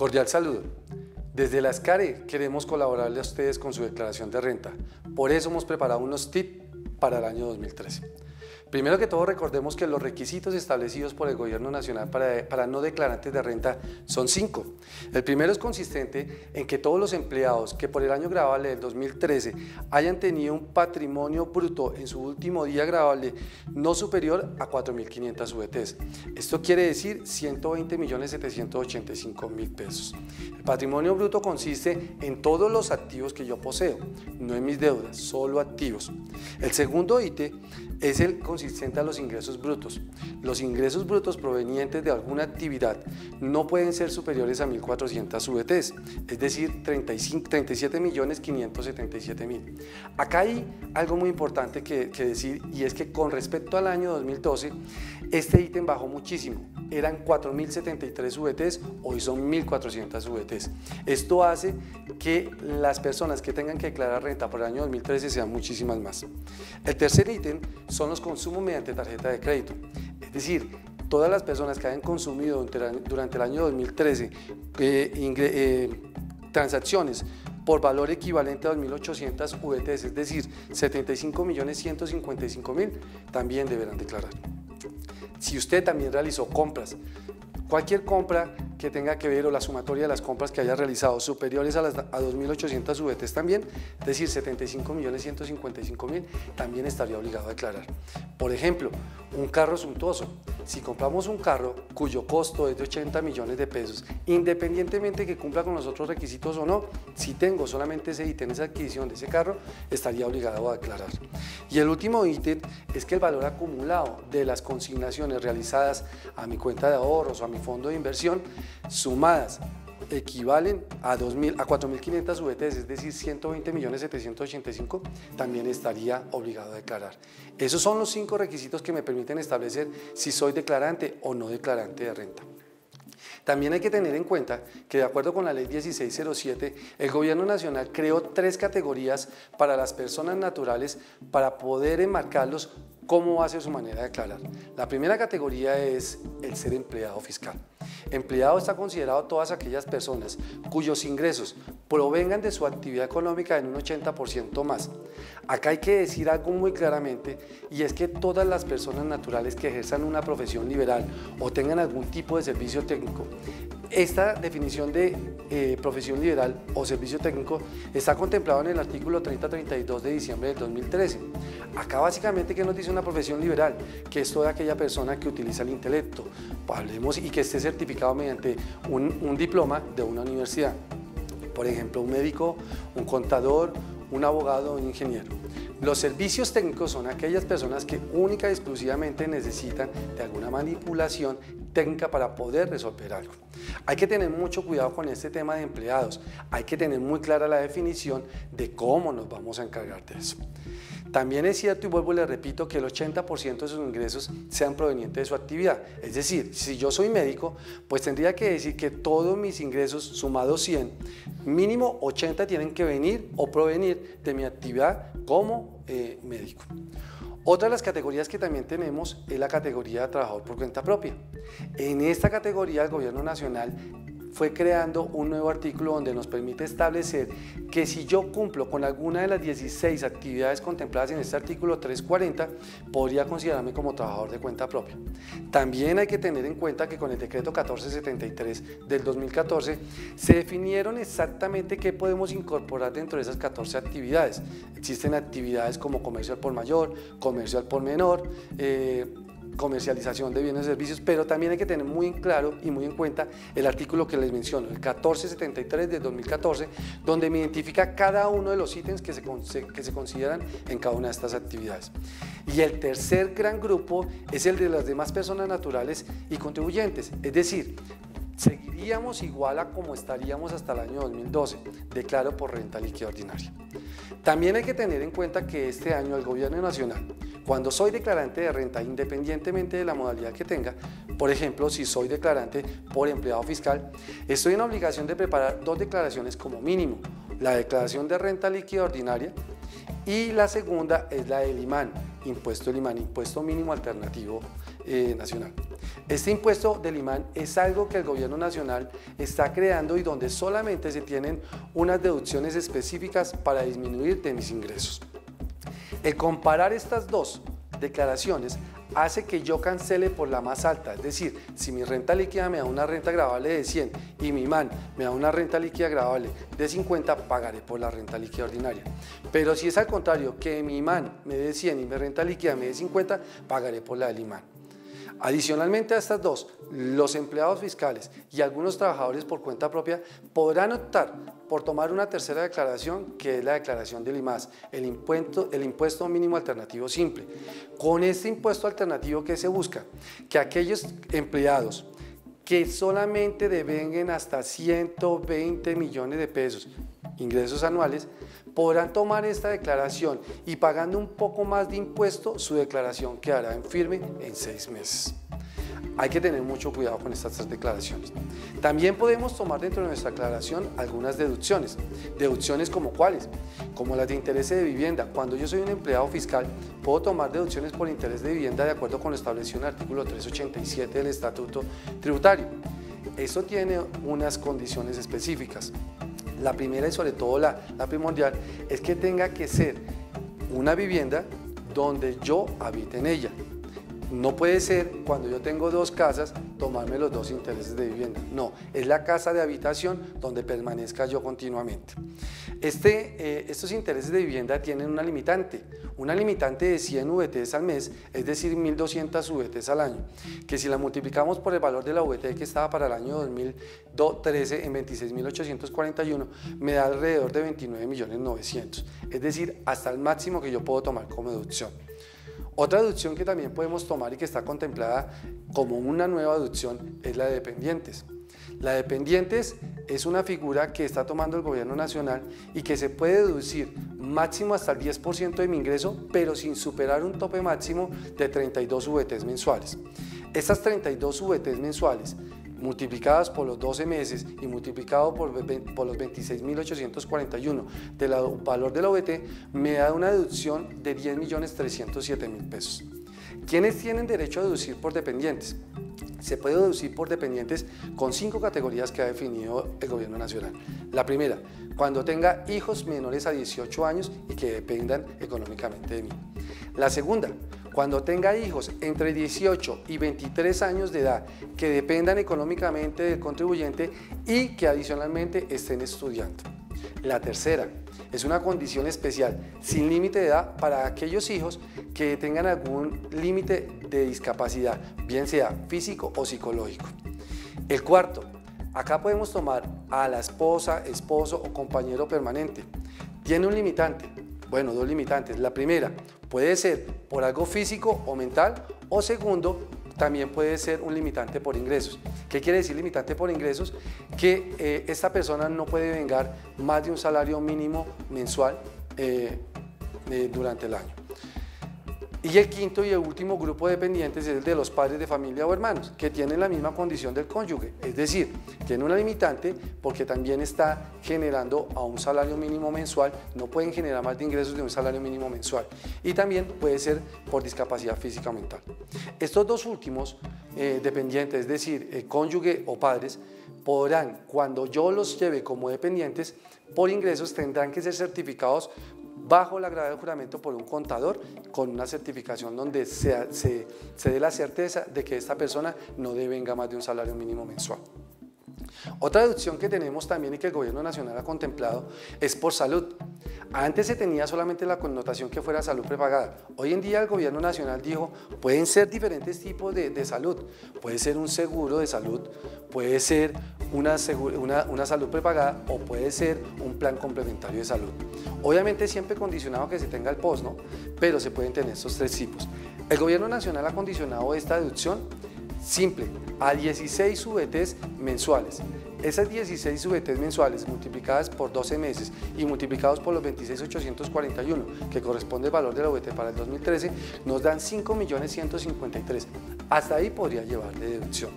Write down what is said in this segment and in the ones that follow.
Cordial saludo. Desde la SCARE queremos colaborarle a ustedes con su declaración de renta. Por eso hemos preparado unos tips para el año 2013. Primero que todo, recordemos que los requisitos establecidos por el Gobierno Nacional para no declarantes de renta son 5. El primero es consistente en que todos los empleados que por el año gravable del 2013 hayan tenido un patrimonio bruto en su último día gravable no superior a 4.500 UETs. Esto quiere decir 120.785.000 pesos. El patrimonio bruto consiste en todos los activos que yo poseo, no en mis deudas, solo activos. El segundo ítem es el consistente a los ingresos brutos. Los ingresos brutos provenientes de alguna actividad no pueden ser superiores a 1.400 UETs, es decir, 37.577.000. Acá hay algo muy importante que decir, y es que con respecto al año 2012, este ítem bajó muchísimo. Eran 4.073 UETs, hoy son 1.400 UETs. Esto hace que las personas que tengan que declarar renta por el año 2013 sean muchísimas más. El tercer ítem son los consumos mediante tarjeta de crédito. Es decir, todas las personas que hayan consumido durante el año 2013 transacciones por valor equivalente a 2.800 UETs, es decir, 75.155.000, también deberán declarar. Si usted también realizó compras, cualquier compra que tenga que ver o la sumatoria de las compras que haya realizado superiores a 2.800 UETs también, es decir, 75.155.000, también estaría obligado a declarar. Por ejemplo, un carro suntuoso. Si compramos un carro cuyo costo es de 80 millones de pesos, independientemente que cumpla con los otros requisitos o no, si tengo solamente ese ítem, esa adquisición de ese carro, estaría obligado a declarar. Y el último ítem es que el valor acumulado de las consignaciones realizadas a mi cuenta de ahorros o a mi fondo de inversión, sumadas, equivalen a 4.500 UETs, es decir, 120.785.000, también estaría obligado a declarar. Esos son los 5 requisitos que me permiten establecer si soy declarante o no declarante de renta. También hay que tener en cuenta que, de acuerdo con la Ley 1607, el Gobierno Nacional creó 3 categorías para las personas naturales para poder enmarcarlos cómo va a ser su manera de declarar. La primera categoría es el ser empleado fiscal. Empleado está considerado todas aquellas personas cuyos ingresos provengan de su actividad económica en un 80% más. Acá hay que decir algo muy claramente, y es que todas las personas naturales que ejerzan una profesión liberal o tengan algún tipo de servicio técnico, esta definición de profesión liberal o servicio técnico está contemplado en el artículo 3032 de diciembre del 2013. Acá básicamente, ¿qué nos dice una profesión liberal? Que es toda aquella persona que utiliza el intelecto, hablemos, y que esté certificado mediante un diploma de una universidad. Por ejemplo, un médico, un contador, un abogado o un ingeniero. Los servicios técnicos son aquellas personas que única y exclusivamente necesitan de alguna manipulación técnica para poder resolver algo. Hay que tener mucho cuidado con este tema de empleados, hay que tener muy clara la definición de cómo nos vamos a encargar de eso. También es cierto, y vuelvo y le repito, que el 80% de sus ingresos sean provenientes de su actividad. Es decir, si yo soy médico, pues tendría que decir que todos mis ingresos sumados 100, mínimo 80 tienen que venir o provenir de mi actividad como médico. Otra de las categorías que también tenemos es la categoría de trabajador por cuenta propia. En esta categoría el Gobierno Nacional fue creando un nuevo artículo donde nos permite establecer que si yo cumplo con alguna de las 16 actividades contempladas en este artículo 340, podría considerarme como trabajador de cuenta propia. También hay que tener en cuenta que con el decreto 1473 del 2014 se definieron exactamente qué podemos incorporar dentro de esas 14 actividades. Existen actividades como comercio al por mayor, comercio al por menor, comercialización de bienes y servicios, pero también hay que tener muy en claro y muy en cuenta el artículo que les menciono, el 1473 del 2014, donde me identifica cada uno de los ítems que se consideran en cada una de estas actividades. Y el tercer gran grupo es el de las demás personas naturales y contribuyentes, es decir, seguiríamos igual a como estaríamos hasta el año 2012, declaro por renta líquida ordinaria. También hay que tener en cuenta que este año el Gobierno Nacional, cuando soy declarante de renta, independientemente de la modalidad que tenga, por ejemplo, si soy declarante por empleado fiscal, estoy en obligación de preparar 2 declaraciones como mínimo, la declaración de renta líquida ordinaria y la segunda es la del IMAN, impuesto mínimo alternativo nacional. Este impuesto del imán es algo que el gobierno nacional está creando y donde solamente se tienen unas deducciones específicas para disminuir de mis ingresos. El comparar estas dos declaraciones hace que yo cancele por la más alta, es decir, si mi renta líquida me da una renta gravable de 100 y mi imán me da una renta líquida gravable de 50, pagaré por la renta líquida ordinaria. Pero si es al contrario, que mi imán me dé 100 y mi renta líquida me dé 50, pagaré por la del imán. Adicionalmente a estas dos, los empleados fiscales y algunos trabajadores por cuenta propia podrán optar por tomar una tercera declaración, que es la declaración del IMAS, el impuesto mínimo alternativo simple. Con este impuesto alternativo, ¿qué se busca? Que aquellos empleados que solamente devenguen hasta 120 millones de pesos ingresos anuales, podrán tomar esta declaración y pagando un poco más de impuesto, su declaración quedará en firme en 6 meses. Hay que tener mucho cuidado con estas 3 declaraciones. También podemos tomar dentro de nuestra declaración algunas deducciones. ¿Deducciones como cuáles? Como las de interés de vivienda. Cuando yo soy un empleado fiscal, puedo tomar deducciones por interés de vivienda de acuerdo con lo establecido en el artículo 387 del Estatuto Tributario. Esto tiene unas condiciones específicas. La primera y sobre todo la primordial es que tenga que ser una vivienda donde yo habite en ella. No puede ser cuando yo tengo 2 casas tomarme los 2 intereses de vivienda. No, es la casa de habitación donde permanezca yo continuamente. Estos intereses de vivienda tienen una limitante de 100 VTs al mes, es decir, 1.200 VTs al año, que si la multiplicamos por el valor de la VT que estaba para el año 2013 en 26.841, me da alrededor de 29.900.000, es decir, hasta el máximo que yo puedo tomar como deducción. Otra deducción que también podemos tomar y que está contemplada como una nueva deducción es la de dependientes. La de dependientes es una figura que está tomando el gobierno nacional y que se puede deducir máximo hasta el 10% de mi ingreso, pero sin superar un tope máximo de 32 VTs mensuales. Estas 32 VTs mensuales multiplicadas por los 12 meses y multiplicado por los 26.841 del valor de la OVT, me da una deducción de 10.307.000 pesos. ¿Quiénes tienen derecho a deducir por dependientes? Se puede deducir por dependientes con 5 categorías que ha definido el gobierno nacional. La primera, cuando tenga hijos menores a 18 años y que dependan económicamente de mí. La segunda, cuando tenga hijos entre 18 y 23 años de edad que dependan económicamente del contribuyente y que adicionalmente estén estudiando. La tercera, es una condición especial sin límite de edad para aquellos hijos que tengan algún límite de discapacidad, bien sea físico o psicológico. El cuarto, acá podemos tomar a la esposa, esposo o compañero permanente. Tiene un limitante, bueno, 2 limitantes. La primera, puede ser por algo físico o mental, o segundo, también puede ser un limitante por ingresos. ¿Qué quiere decir limitante por ingresos? Que esta persona no puede vengar más de un salario mínimo mensual durante el año. Y el quinto y el último grupo de dependientes es el de los padres de familia o hermanos, que tienen la misma condición del cónyuge, es decir, tiene una limitante porque también está generando a un salario mínimo mensual, no pueden generar más de ingresos de un salario mínimo mensual, y también puede ser por discapacidad física o mental. Estos 2 últimos dependientes, es decir, cónyuge o padres, podrán, cuando yo los lleve como dependientes, por ingresos tendrán que ser certificados bajo la grada de juramento por un contador con una certificación donde se dé la certeza de que esta persona no devenga más de un salario mínimo mensual. Otra deducción que tenemos también y que el gobierno nacional ha contemplado es por salud. Antes se tenía solamente la connotación que fuera salud prepagada. Hoy en día el gobierno nacional dijo, pueden ser diferentes tipos de salud. Puede ser un seguro de salud, puede ser una salud prepagada o puede ser un plan complementario de salud. Obviamente siempre condicionado a que se tenga el POS, ¿no? Pero se pueden tener estos 3 tipos. El gobierno nacional ha condicionado esta deducción simple a 16 VTs mensuales. Esas 16 VTs mensuales multiplicadas por 12 meses y multiplicados por los 26.841, que corresponde al valor de la VT para el 2013, nos dan 5.153.000. Hasta ahí podría llevar de deducción.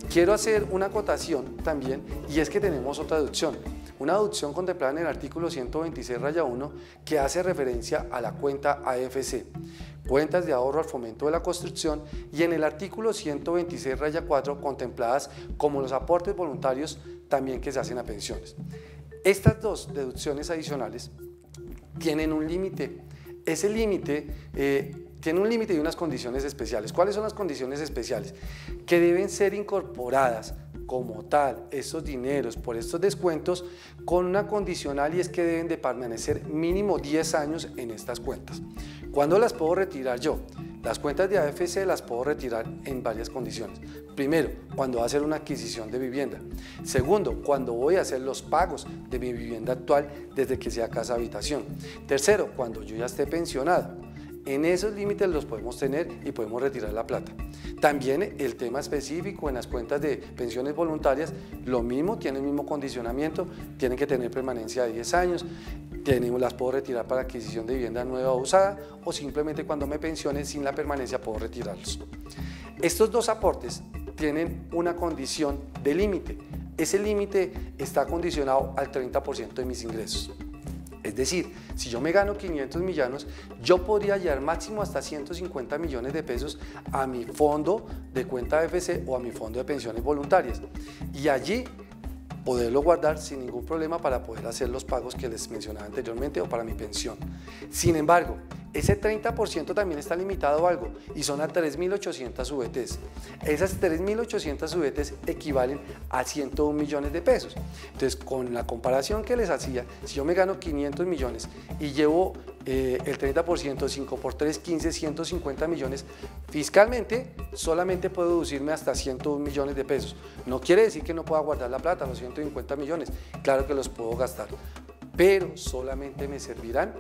Quiero hacer una acotación también, y es que tenemos otra deducción. Una deducción contemplada en el artículo 126-1 que hace referencia a la cuenta AFC. cuentas de ahorro al fomento de la construcción y en el artículo 126-4 contempladas como los aportes voluntarios también que se hacen a pensiones. Estas dos deducciones adicionales tienen un límite. Ese límite tiene un límite y unas condiciones especiales. ¿Cuáles son las condiciones especiales? Que deben ser incorporadas como tal estos dineros por estos descuentos con una condicional, y es que deben de permanecer mínimo 10 años en estas cuentas. ¿Cuándo las puedo retirar yo? Las cuentas de AFC las puedo retirar en varias condiciones. Primero, cuando voy a hacer una adquisición de vivienda. Segundo, cuando voy a hacer los pagos de mi vivienda actual desde que sea casa habitación. Tercero, cuando yo ya esté pensionado. En esos límites los podemos tener y podemos retirar la plata. También el tema específico en las cuentas de pensiones voluntarias, lo mismo, tiene el mismo condicionamiento, tienen que tener permanencia de 10 años, las puedo retirar para adquisición de vivienda nueva o usada, o simplemente cuando me pensione sin la permanencia puedo retirarlos. Estos dos aportes tienen una condición de límite. Ese límite está condicionado al 30% de mis ingresos. Es decir, si yo me gano 500 millones, yo podría llevar máximo hasta 150 millones de pesos a mi fondo de cuenta AFC o a mi fondo de pensiones voluntarias, y allí poderlo guardar sin ningún problema para poder hacer los pagos que les mencionaba anteriormente o para mi pensión. Sin embargo, ese 30% también está limitado a algo, y son a 3.800 VTs. Esas 3.800 VTs equivalen a 101 millones de pesos. Entonces, con la comparación que les hacía, si yo me gano 500 millones y llevo el 30%, 5 por 3, 15, 150 millones, fiscalmente solamente puedo deducirme hasta 101 millones de pesos. No quiere decir que no pueda guardar la plata, los 150 millones, claro que los puedo gastar, pero solamente me servirán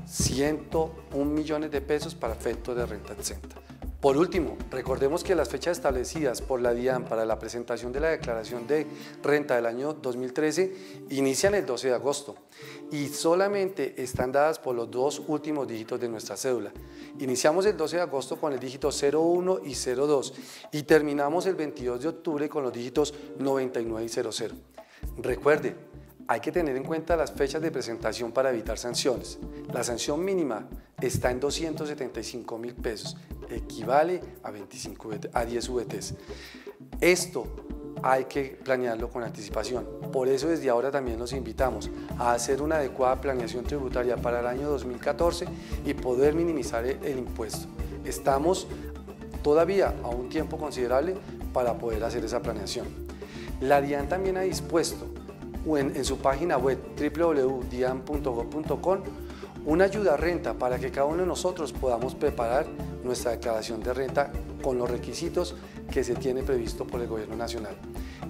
101 millones de pesos para efectos de renta exenta. Por último, recordemos que las fechas establecidas por la DIAN para la presentación de la declaración de renta del año 2013 inician el 12 de agosto y solamente están dadas por los dos últimos dígitos de nuestra cédula. Iniciamos el 12 de agosto con el dígito 01 y 02 y terminamos el 22 de octubre con los dígitos 99 y 00. Recuerde, hay que tener en cuenta las fechas de presentación para evitar sanciones. La sanción mínima está en 275.000 pesos, equivale a 10 VTs. Esto hay que planearlo con anticipación. Por eso desde ahora también los invitamos a hacer una adecuada planeación tributaria para el año 2014 y poder minimizar el impuesto. Estamos todavía a un tiempo considerable para poder hacer esa planeación. La DIAN también ha dispuesto en su página web www.dian.gov.co una ayuda a renta para que cada uno de nosotros podamos preparar nuestra declaración de renta con los requisitos que se tiene previsto por el Gobierno Nacional.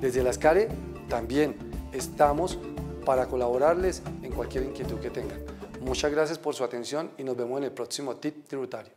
Desde la SCARE también estamos para colaborarles en cualquier inquietud que tengan. Muchas gracias por su atención y nos vemos en el próximo tip tributario.